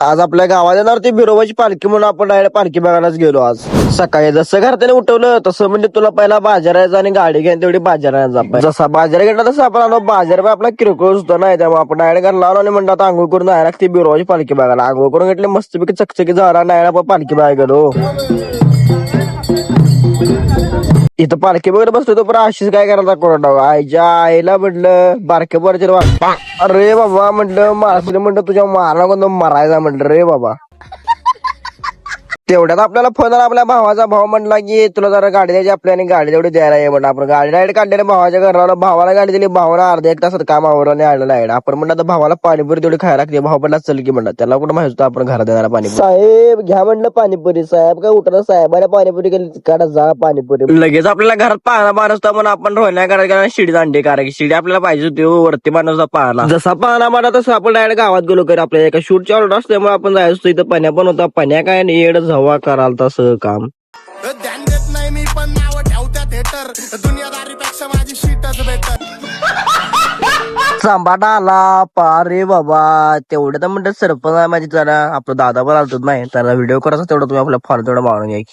आज आपल्या गावात येणार ती बिरोबाची पालखी म्हणून आपण डायरेक्ट पालखी बघायलाच गेलो आज सकाळी. जसं घरच्याने उठवलं तसं म्हणजे तुला पहिला बाजार यायचा आणि गाडी घ्यायला तेवढी बाजारात जसा बाजार घेतला तसं आपण आलो. बाजार पण आपला किरकोळ सुद्धा नाही, त्यामुळे आपण डायरेक्ट घर लावलो आणि म्हणलं आता आंघोळ करून जायला ती बिरोबाची पालखी बघायला. आंघोळ करून घेतली मस्तपैकी चकचकी झाला नाही आपण पालखी बघायला गेलो. इथं पालखी वगैरे बसतो तो पण अशीच काय करायचा कोरडा आईच्या आईला म्हटलं बारके पोराचे अरे बाबा म्हटलं मारले म्हटलं तुझ्या मारा कोण मरायचा म्हटलं रे बाबा. तेवढ्यात आपल्याला फोन आला आपल्या भावाचा. भाव म्हणला की तुला जरा गाडी द्यायची आपल्याला गाडी तेवढी द्यायला आहे म्हणलं. आपण गाडी डायरेक्ट काढलेल्या भावाच्या घराला. भावाला गाडी दिली, भावाला अर्ध्या एक तासात काम आवरलं आलेलं आहे. आपण म्हणलं तर भावाला पाणीपुरी तेवढी खायला लागते. भाव म्हणला चल की म्हणलं. त्याला कुठं माहित होतं आपण घरात देणार पाणीपुरी. साहेब घ्या म्हणलं पाणीपुरी. साहेब काय उठलं साहेबाने पाणीपुरी केली काढा जा पाणीपुरी. लगेच आपल्याला घरात पाहणा मारसता म्हणून आपण रोहण्या करायला शिडी अंडे करायची. शिडी आपल्याला पाहिजे होती वरती मारण्याचा पाहणा. जसा पाहणा मारा तसं आपण डायरेक्ट गावात गेलो कर. आपल्या एका शूटच्या ऑर्डर असल्यामुळे आपण जायचो. इथं पण्या पण होता. पण्या काय येड झवा कराल तसं काम. ध्यान देत नाही मी पण नाव ठेवत्यात हेटर. दुनियादारीपेक्षा माझी शीटच बेटर. सांभाटा आला पारे बाबा. तेवढं तर म्हणतात सरपंच आहे माझी. जरा आपला दादा पण आलतो नाही त्याला व्हिडिओ करायचा तेवढं तुम्ही आपल्या फॉलो तेवढं मारून घ्यायची.